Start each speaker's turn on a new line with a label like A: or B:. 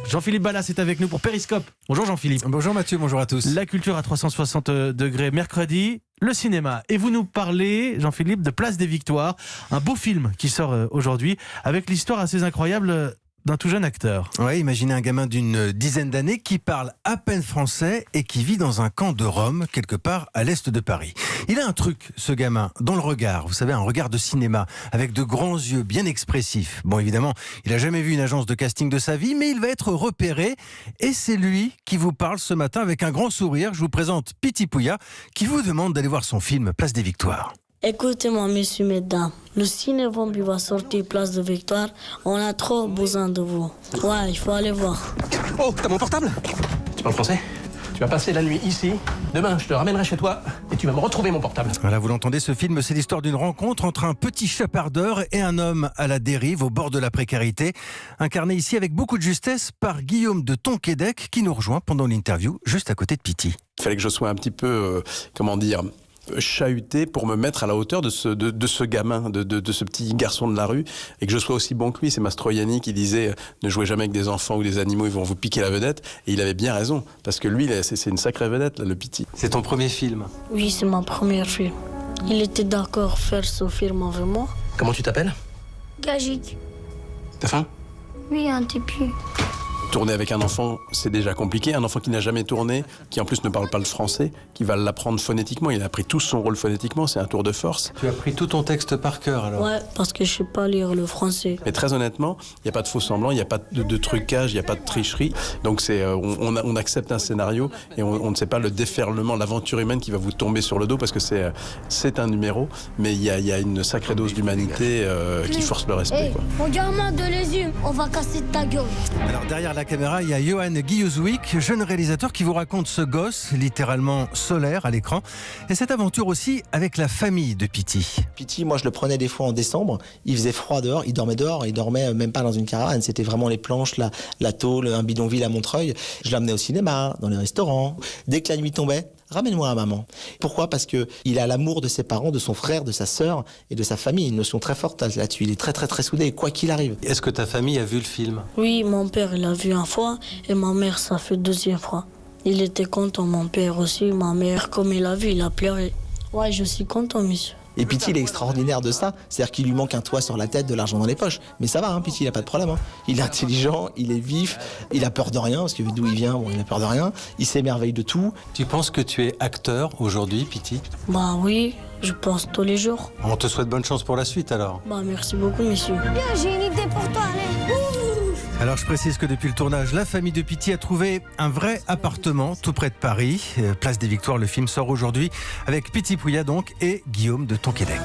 A: Jean-Philippe Ballas est avec nous pour Périscope. Bonjour Jean-Philippe.
B: Bonjour Mathieu, bonjour à tous.
A: La culture à 360 degrés, mercredi, le cinéma. Et vous nous parlez, Jean-Philippe, de Place des Victoires, un beau film qui sort aujourd'hui, avec l'histoire assez incroyable d'un tout jeune acteur.
B: Ouais, imaginez un gamin d'une dizaine d'années qui parle à peine français et qui vit dans un camp de Rome, quelque part à l'est de Paris. Il a un truc, ce gamin, dans le regard, vous savez, un regard de cinéma, avec de grands yeux bien expressifs. Bon, évidemment, il n'a jamais vu une agence de casting de sa vie, mais il va être repéré. Et c'est lui qui vous parle ce matin avec un grand sourire. Je vous présente Piti Pouya, qui vous demande d'aller voir son film Place des Victoires.
C: Écoutez-moi, messieurs, mesdames. Le cinéma va sortir Place de Victoire. On a trop besoin de vous. Ouais, il faut aller voir.
D: Oh, t'as mon portable? Tu parles français? Tu vas passer la nuit ici. Demain, je te ramènerai chez toi et tu vas me retrouver mon portable.
B: Voilà, vous l'entendez, ce film, c'est l'histoire d'une rencontre entre un petit chapardeur et un homme à la dérive, au bord de la précarité. Incarné ici avec beaucoup de justesse par Guillaume de Tonquédec, qui nous rejoint pendant l'interview, juste à côté de Piti.
E: Il fallait que je sois un petit peu, chahuté pour me mettre à la hauteur de ce gamin, de ce petit garçon de la rue, et que je sois aussi bon que lui. C'est Mastroianni qui disait ne jouez jamais avec des enfants ou des animaux, ils vont vous piquer la vedette, et il avait bien raison, parce que lui c'est une sacrée vedette, là, le Piti.
B: C'est ton premier film?
C: Oui, c'est ma première film. Il était d'accord faire ce film avec moi.
D: Comment tu t'appelles?
F: Gagik.
E: T'as faim?
F: Oui, un tépu.
E: Tourner avec un enfant, c'est déjà compliqué. Un enfant qui n'a jamais tourné, qui en plus ne parle pas le français, qui va l'apprendre phonétiquement. Il a appris tout son rôle phonétiquement, c'est un tour de force.
B: Tu as pris tout ton texte par cœur alors?
C: Ouais, parce que je sais pas lire le français.
E: Mais très honnêtement, il n'y a pas de faux semblants, il n'y a pas de trucage, il n'y a pas de tricherie. Donc on accepte un scénario et on ne sait pas le déferlement, l'aventure humaine qui va vous tomber sur le dos, parce que c'est un numéro, mais il y a une sacrée dose d'humanité qui force le respect.
F: Hey, regarde-moi de les yeux, on va casser ta gueule.
B: Alors derrière la caméra, il y a Johan Guillauzovic, jeune réalisateur qui vous raconte ce gosse, littéralement solaire à l'écran, et cette aventure aussi avec la famille de Piti.
G: Piti, moi je le prenais des fois en décembre, il faisait froid dehors, il dormait même pas dans une caravane, c'était vraiment les planches, la tôle, un bidonville à Montreuil. Je l'amenais au cinéma, dans les restaurants. Dès que la nuit tombait, ramène-moi à maman. Pourquoi? Parce que il a l'amour de ses parents, de son frère, de sa sœur et de sa famille. Une notion très forte là-dessus. Il est très très très soudé, quoi qu'il arrive.
B: Est-ce que ta famille a vu le film?
C: Oui, mon père, il l'a vu une fois et ma mère, ça fait deuxième fois. Il était content, mon père aussi. Ma mère, comme il a vu, il a pleuré. Ouais, je suis content, monsieur.
G: Et Piti, il est extraordinaire de ça. C'est-à-dire qu'il lui manque un toit sur la tête, de l'argent dans les poches. Mais ça va, Piti, il n'a pas de problème. Il est intelligent, il est vif, il a peur de rien, parce que d'où il vient, il a peur de rien. Il s'émerveille de tout.
B: Tu penses que tu es acteur aujourd'hui, Piti?
C: Bah oui, je pense tous les jours.
B: On te souhaite bonne chance pour la suite alors.
C: Bah merci beaucoup, monsieur.
F: Bien, j'ai une idée pour toi, allez.
B: Alors je précise que depuis le tournage, la famille de Piti a trouvé un vrai appartement tout près de Paris. Place des Victoires, le film sort aujourd'hui avec Piti Pouya donc et Guillaume de Tonquédec.